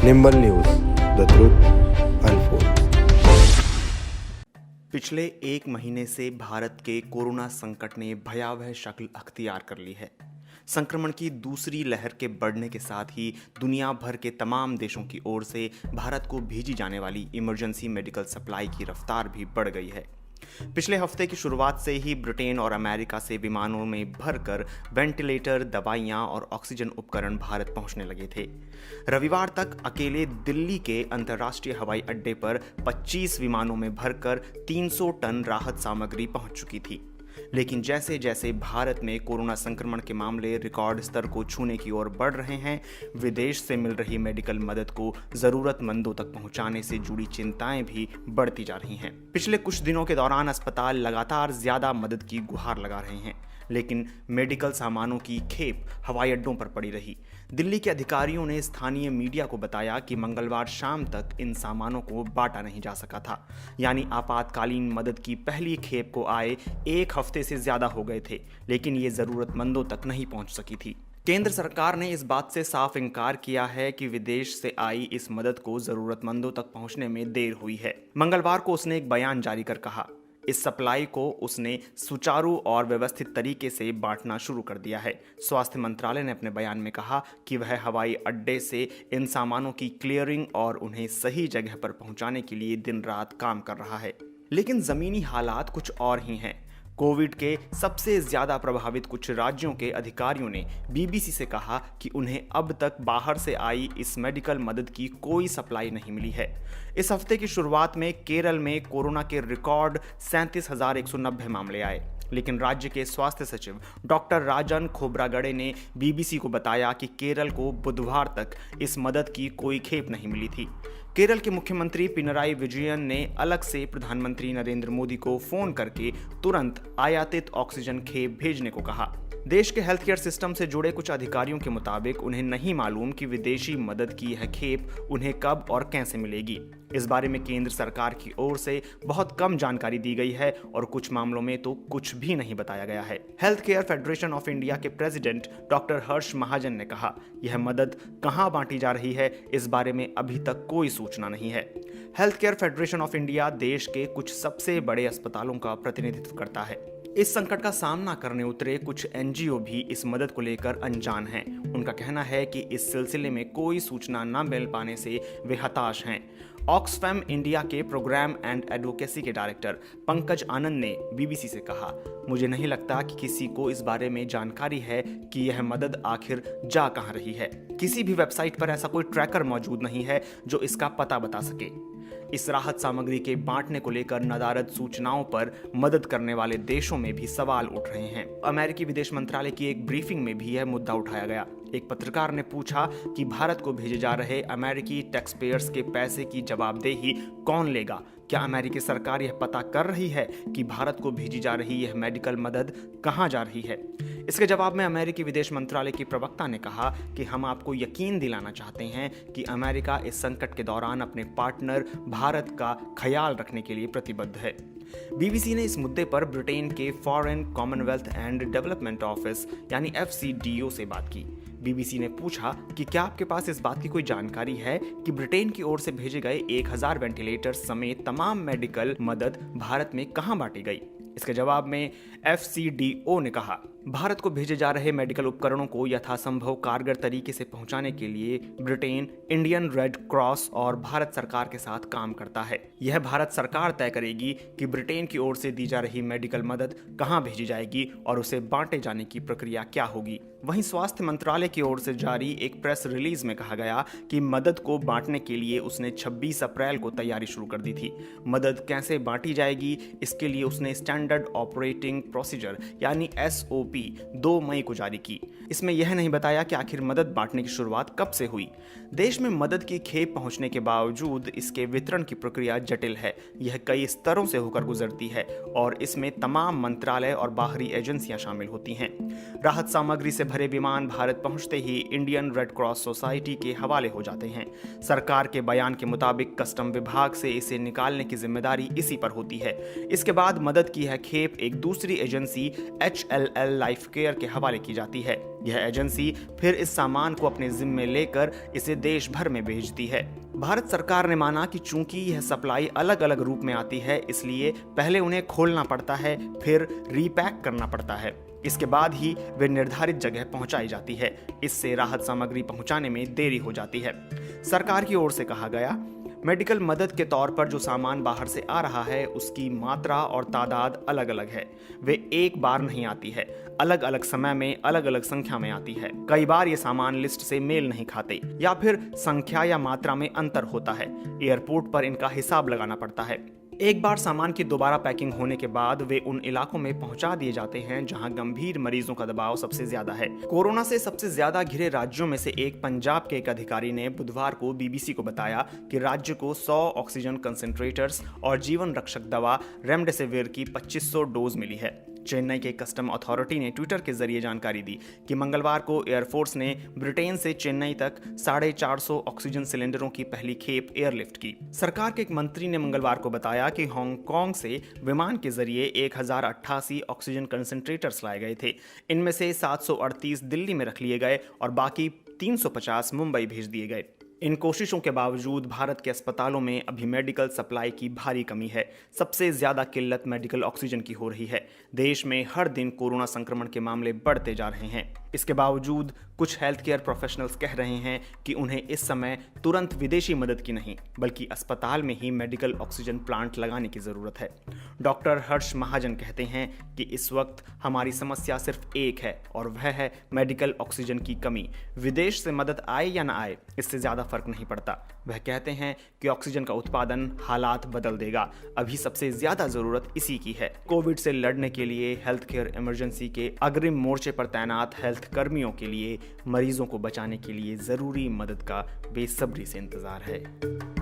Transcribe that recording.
Nimble news, the truth unfold. पिछले एक महीने से भारत के कोरोना संकट ने भयावह शक्ल अख्तियार कर ली है। संक्रमण की दूसरी लहर के बढ़ने के साथ ही दुनिया भर के तमाम देशों की ओर से भारत को भेजी जाने वाली इमरजेंसी मेडिकल सप्लाई की रफ्तार भी बढ़ गई है। पिछले हफ्ते की शुरुआत से ही ब्रिटेन और अमेरिका से विमानों में भरकर वेंटिलेटर, दवाइयां और ऑक्सीजन उपकरण भारत पहुंचने लगे थे। रविवार तक अकेले दिल्ली के अंतर्राष्ट्रीय हवाई अड्डे पर 25 विमानों में भरकर 300 टन राहत सामग्री पहुंच चुकी थी। लेकिन जैसे जैसे भारत में कोरोना संक्रमण के मामले रिकॉर्ड स्तर को छूने की ओर बढ़ रहे हैं, विदेश से मिल रही मेडिकल मदद को जरूरतमंदों तक पहुंचाने से जुड़ी चिंताएं भी बढ़ती जा रही हैं। पिछले कुछ दिनों के दौरान अस्पताल लगातार ज्यादा मदद की गुहार लगा रहे हैं, लेकिन मेडिकल सामानों की खेप हवाई अड्डों पर पड़ी रही। दिल्ली के अधिकारियों ने स्थानीय मीडिया को बताया कि मंगलवार शाम तक इन सामानों को बांटा नहीं जा सका था, यानी आपातकालीन मदद की पहली खेप को आए एक हफ्ते से ज्यादा हो गए थे, लेकिन ये जरूरतमंदों तक नहीं पहुंच सकी थी। केंद्र सरकार ने इस बात से साफ इनकार किया है कि विदेश से आई इस मदद को जरूरतमंदों तक पहुंचने में देर हुई है। मंगलवार को उसने एक बयान जारी कर कहा, इस सप्लाई को उसने सुचारू और व्यवस्थित तरीके से बांटना शुरू कर दिया है। स्वास्थ्य मंत्रालय ने अपने बयान में कहा कि वह हवाई अड्डे से इन सामानों की क्लियरिंग और उन्हें सही जगह पर पहुंचाने के लिए दिन रात काम कर रहा है। लेकिन जमीनी हालात कुछ और ही हैं। कोविड के सबसे ज्यादा प्रभावित कुछ राज्यों के अधिकारियों ने बीबीसी से कहा कि उन्हें अब तक बाहर से आई इस मेडिकल मदद की कोई सप्लाई नहीं मिली है। इस हफ्ते की शुरुआत में केरल में कोरोना के रिकॉर्ड 37,190 मामले आए, लेकिन राज्य के स्वास्थ्य सचिव डॉक्टर राजन खोब्रागडे ने बीबीसी को बताया कि केरल को बुधवार तक इस मदद की कोई खेप नहीं मिली थी। केरल के मुख्यमंत्री पिनराई विजयन ने अलग से प्रधानमंत्री नरेंद्र मोदी को फोन करके तुरंत आयातित ऑक्सीजन खेप भेजने को कहा। देश के हेल्थ केयर सिस्टम से जुड़े कुछ अधिकारियों के मुताबिक उन्हें नहीं मालूम कि विदेशी मदद की यह खेप उन्हें कब और कैसे मिलेगी। इस बारे में केंद्र सरकार की ओर से बहुत कम जानकारी दी गई है और कुछ मामलों में तो कुछ भी नहीं बताया गया है। Health care federation of India के प्रेसिडेंट डॉक्टर हर्ष महाजन ने कहा, यह मदद कहां बांटी जा रही है, इस बारे में अभी तक कोई सूचना नहीं है। Health care federation of India देश के कुछ सबसे बड़े अस्पतालों का प्रतिनिधित्व करता है। इस संकट का सामना करने उतरे कुछ एनजीओ भी इस मदद को लेकर अनजान हैं। उनका कहना है कि इस सिलसिले में कोई सूचना न मिल पाने से वे हताश हैं। ऑक्सफैम इंडिया के प्रोग्राम एंड एडवोकेसी के डायरेक्टर पंकज आनंद ने बीबीसी से कहा, मुझे नहीं लगता कि किसी को इस बारे में जानकारी है कि यह मदद आखिर जा कहां रही है। किसी भी वेबसाइट पर ऐसा कोई ट्रैकर मौजूद नहीं है जो इसका पता बता सके। इस राहत सामग्री के बांटने को लेकर नदारद सूचनाओं पर मदद करने वाले देशों में भी सवाल उठ रहे हैं। अमेरिकी विदेश मंत्रालय की एक ब्रीफिंग में भी यह मुद्दा उठाया गया। एक पत्रकार ने पूछा कि भारत को भेजे जा रहे अमेरिकी टैक्स पेयर्स के पैसे की जवाबदेही कौन लेगा? क्या अमेरिकी सरकार यह पता कर रही है कि भारत को भेजी जा रही यह मेडिकल मदद कहां जा रही है? इसके जवाब में अमेरिकी विदेश मंत्रालय की प्रवक्ता ने कहा कि हम आपको यकीन दिलाना चाहते हैं कि अमेरिका इस संकट के दौरान अपने पार्टनर भारत का ख्याल रखने के लिए प्रतिबद्ध है। बीबीसी ने इस मुद्दे पर ब्रिटेन के foreign Commonwealth and development office यानी FCDO से बात की। बीबीसी ने पूछा कि क्या आपके पास इस बात की कोई जानकारी है कि ब्रिटेन की ओर से भेजे गए 1000 वेंटिलेटर समेत तमाम मेडिकल मदद भारत में कहां बांटी गई? इसके जवाब में FCDO ने कहा, भारत को भेजे जा रहे मेडिकल उपकरणों को यथासंभव कारगर तरीके से पहुंचाने के लिए ब्रिटेन इंडियन रेड क्रॉस और भारत सरकार के साथ काम करता है। यह भारत सरकार तय करेगी कि ब्रिटेन की ओर से दी जा रही मेडिकल मदद कहां भेजी जाएगी और उसे बांटे जाने की प्रक्रिया क्या होगी। वहीं स्वास्थ्य मंत्रालय की ओर से जारी एक प्रेस रिलीज में कहा गया कि मदद को बांटने के लिए उसने 26 अप्रैल को तैयारी शुरू कर दी थी। मदद कैसे बांटी जाएगी, इसके लिए उसने स्टैंडर्ड ऑपरेटिंग प्रोसीजर यानी SOP 2 मई को जारी की। इसमें यह नहीं बताया कि आखिर मदद बांटने की शुरुआत कब से हुई। देश में मदद की खेप पहुंचने के बावजूद इसके वितरण की प्रक्रिया जटिल है। यह कई स्तरों से होकर गुजरती है और इसमें तमाम मंत्रालय और बाहरी एजेंसियां शामिल होती हैं। राहत सामग्री से भरे विमान भारत पहुंचते ही इंडियन रेड क्रॉस सोसाइटी के हवाले हो जाते हैं। सरकार के बयान के मुताबिक कस्टम विभाग से इसे निकालने की जिम्मेदारी इसी पर होती है। इसके बाद मदद की यह खेप एक दूसरी एजेंसी HLL लाइफ केयर के हवाले की जाती है। यह एजेंसी फिर इस सामान को अपने जिम्मे लेकर इसे देश भर में भेजती है। भारत सरकार ने माना कि चूंकि यह सप्लाई अलग अलग रूप में आती है, इसलिए पहले उन्हें खोलना पड़ता है, फिर रीपैक करना पड़ता है। इसके बाद ही वे निर्धारित जगह पहुंचाई जाती है। इससे राहत सामग्री पहुंचाने में देरी हो जाती है। सरकार की ओर से कहा गया, मेडिकल मदद के तौर पर जो सामान बाहर से आ रहा है उसकी मात्रा और तादाद अलग अलग है। वे एक बार नहीं आती है, अलग अलग समय में अलग अलग संख्या में आती है। कई बार ये सामान लिस्ट से मेल नहीं खाते या फिर संख्या या मात्रा में अंतर होता है। एयरपोर्ट पर इनका हिसाब लगाना पड़ता है। एक बार सामान की दोबारा पैकिंग होने के बाद वे उन इलाकों में पहुंचा दिए जाते हैं जहां गंभीर मरीजों का दबाव सबसे ज्यादा है। कोरोना से सबसे ज्यादा घिरे राज्यों में से एक पंजाब के एक अधिकारी ने बुधवार को BBC को बताया कि राज्य को 100 ऑक्सीजन कंसंट्रेटर्स और जीवन रक्षक दवा रेमडेसिविर की 2500 डोज मिली है। चेन्नई के कस्टम अथॉरिटी ने ट्विटर के जरिए जानकारी दी कि मंगलवार को एयरफोर्स ने ब्रिटेन से चेन्नई तक 450 ऑक्सीजन सिलेंडरों की पहली खेप एयरलिफ्ट की। सरकार के एक मंत्री ने मंगलवार को बताया कि हांगकांग से विमान के जरिए 1088 ऑक्सीजन कंसंट्रेटर्स लाए गए थे। इनमें से 738 दिल्ली में रख लिए गए और बाकी 350 मुंबई भेज दिए गए। इन कोशिशों के बावजूद भारत के अस्पतालों में अभी मेडिकल सप्लाई की भारी कमी है। सबसे ज्यादा किल्लत मेडिकल ऑक्सीजन की हो रही है। देश में हर दिन कोरोना संक्रमण के मामले बढ़ते जा रहे हैं। इसके बावजूद कुछ हेल्थ केयर प्रोफेशनल्स कह रहे हैं कि उन्हें इस समय तुरंत विदेशी मदद की नहीं, बल्कि अस्पताल में ही मेडिकल ऑक्सीजन प्लांट लगाने की जरूरत है। डॉक्टर हर्ष महाजन कहते हैं कि इस वक्त हमारी समस्या सिर्फ एक है और वह है मेडिकल ऑक्सीजन की कमी। विदेश से मदद आए या ना आए, इससे ज्यादा फर्क नहीं पड़ता। वह कहते हैं कि ऑक्सीजन का उत्पादन हालात बदल देगा। अभी सबसे ज्यादा जरूरत इसी की है। कोविड से लड़ने के लिए हेल्थ केयर इमरजेंसी के अग्रिम मोर्चे पर तैनात हेल्थ कर्मियों के लिए मरीजों को बचाने के लिए जरूरी मदद का बेसब्री से इंतजार है।